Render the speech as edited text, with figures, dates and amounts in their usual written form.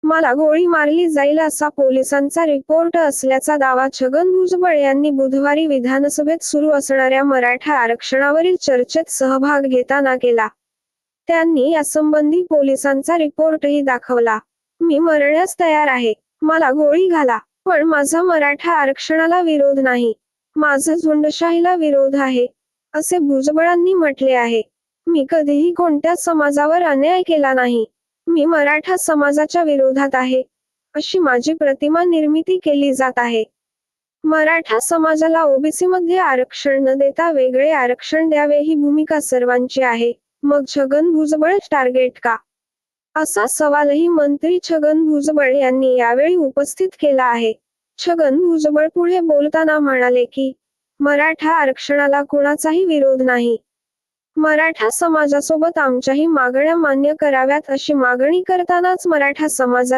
मला गोळी मारली जाईल असा पोलिसांचा रिपोर्ट असल्याचा दावा छगन भुजबळ यांनी बुधवारी विधानसभेत सुरू असणाऱ्या मराठा आरक्षणावरील चर्चेत सहभाग घेताना केला. त्यांनी यासंबंधी पोलिसांचा रिपोर्टही दाखवला. मी मरण्यास तयार आहे. मला गोळी घाला. पण माझा मराठा आरक्षणाला विरोध नाही. माझा झुंडशाहीला विरोध आहे, असे भुजबळांनी म्हटले आहे. मी कधीही कोणत्या समाजावर अन्याय केला नाही. मी मराठा समाजाच्या विरोधात आहे, अशी माझी प्रतिमा निर्मिती केली जात आहे. मराठा समाजाला ओबीसीमध्ये आरक्षण न देता वेगळे आरक्षण द्यावे ही भूमिका सर्वांची आहे. मग छगन भुजबळ टार्गेट का? असा सवालही मंत्री छगन भुजबळ यांनी यावेळी उपस्थित केला आहे. छगन भुजबळ पुढे बोलताना म्हणाले की, मराठा आरक्षणाला कोणाचाही विरोध नाही. मराठा समाजासोबत आमच्याही मागण्या मान्य कराव्यात अशी मागणी करतानाच मराठा समाजाला